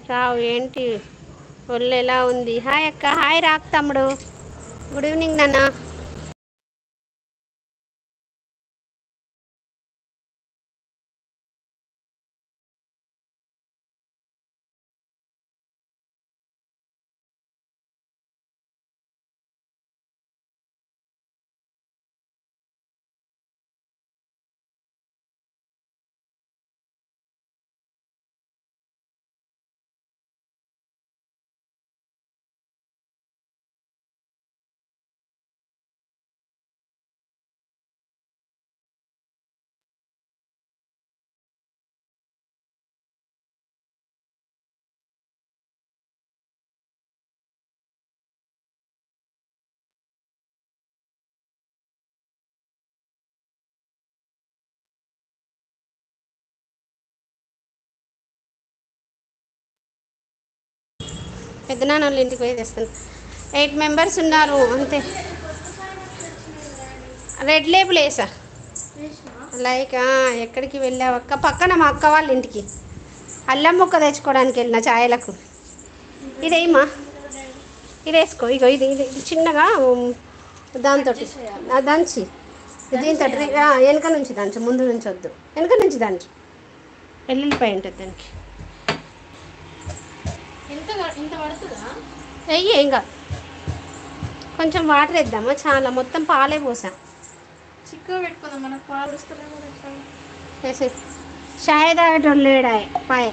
రావు ఏంటి? ఒళ్ళు ఎలా ఉంది? హాయ్ అక్క. హాయ్ రాక్ తమ్ముడు. గుడ్ ఈవినింగ్ నాన్న. పెద్దనాన్న వాళ్ళ ఇంటికి పోయి తెస్తాను. 8 మెంబర్స్ ఉన్నారు అంతే. రెడ్ లేబుల్ వేసా. లైక్ ఎక్కడికి వెళ్ళావక్క? పక్కన మా అక్క వాళ్ళ ఇంటికి అల్లం ముక్క తెచ్చుకోవడానికి వెళ్ళిన ఛాయలకు. ఇదేమా, ఇది వేసుకో. ఇగో ఇది ఇది ఇది చిన్నగా దాంతో దంచి దీంతో వెనక నుంచి దంచు, ముందు నుంచి వద్దు, వెనక నుంచి దంచు. ఎల్లుల్లిపాయ ఉంటుంది దానికి. వెయ్యి ఏం కాదు. కొంచెం వాటర్ వేద్దామా? చాలా మొత్తం పాలే పోసా. చిక్కుగా పెట్టుకుందాం, మనకు పాలు వస్తలేమో. వేసే షాయ్ తాగేటోళ్ళు లేడాయి పాయ.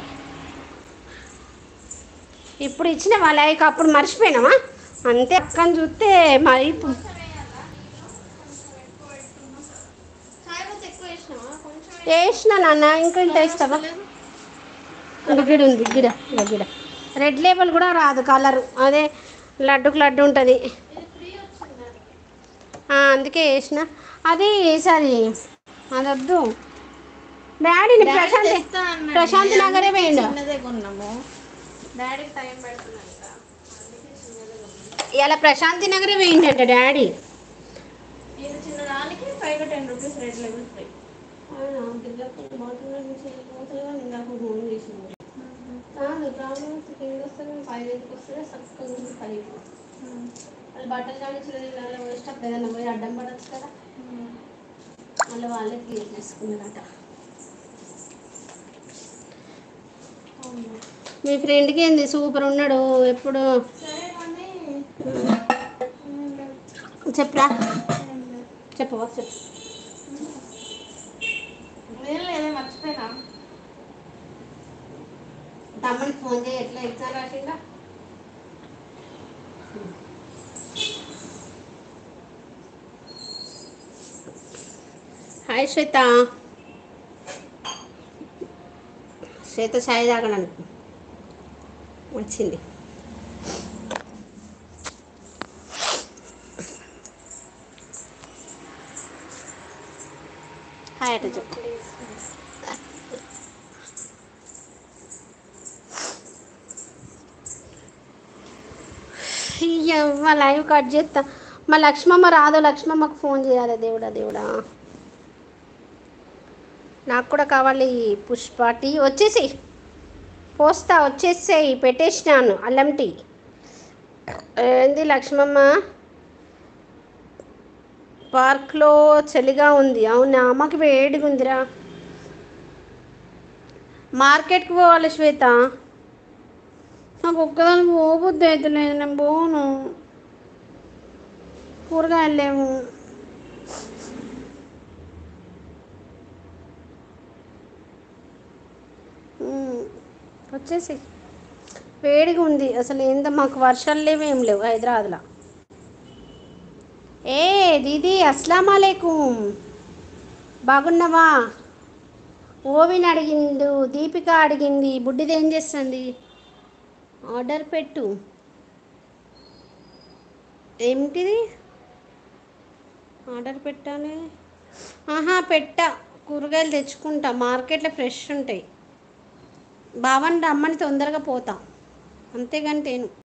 ఇప్పుడు ఇచ్చిన వాళ్ళకి అప్పుడు మర్చిపోయినామా? అంతే. అక్కని చూస్తే మరి వేసిన నాన్న. ఇంకా ఇంత ఇస్తావా? గిడ ఉంది, గిడ గిడ. రెడ్ లేబుల్ కూడా రాదు కలరు, అదే లడ్డుకు లడ్డు ఉంటుంది. అందుకే వేసిన అది. ఈసారి అది వద్దు. డాడీని ప్రశాంతి నగరే వేయండి. ఇలా ప్రశాంతి నగరే వేయండి అంట డాడీ. చిన్నదానికి 5 to 10 rupees rate level free. బట్టలు కానీ చిన్న వేసేటప్పుడు ఏదైనా పోయి అడ్డం పడవచ్చు కదా. మళ్ళీ వాళ్ళే క్లియర్ చేసుకున్నారట. మీ ఫ్రెండ్కి ఏంది సూపర్ ఉన్నాడు ఎప్పుడు. చెప్పరా? చెప్పవా? చెప్పు. మర్చిపోయినా. తమ్ముడికి ఫోన్ చేయి. ఎట్లా ఎగ్జామ్ రాసిందా? హాయ్ శ్వేత. శ్వేత ఛాయ్ తాగడానికి వచ్చింది. హాయ్ అట చెప్పు. మా లైవ్ కట్ చేస్తా. మా లక్ష్మమ్మ రాదు. లక్ష్మమ్మకు ఫోన్ చేయాలి. దేవుడా దేవుడా, నాకు కూడా కావాలి. పుష్ప టీ వచ్చేసి పోస్తా, వచ్చేసేయి. పెట్టేసినాను అల్లం టీ. ఏంది లక్ష్మమ్మ? పార్క్లో చలిగా ఉంది. అవునా? మాకు వేడిగా ఉందిరా. మార్కెట్కి పోవాలి శ్వేత. నాకు ఒక్కదాన్ని పోబుద్ది అవుతలేదు. నేను పోను. కూరగాయలు లేవు. వచ్చేసి వేడిగా ఉంది అసలు. ఏందో మాకు వర్షాలు లేవు, ఏం లేవు హైదరాబాద్లో. ఏ దీదీ అస్సలం అలైకుం. బాగున్నావా? ఓవిని అడిగిండు, దీపిక అడిగింది. బుడ్డిది ఏం చేస్తుంది? ఆర్డర్ పెట్టు. ఏమిటిది ఆర్డర్ పెట్టాలి? పెట్టా. కూరగాయలు తెచ్చుకుంటా. మార్కెట్లో ఫ్రెష్ ఉంటాయి. బావని రమ్మని తొందరగా పోతా, అంతేగాని తేను.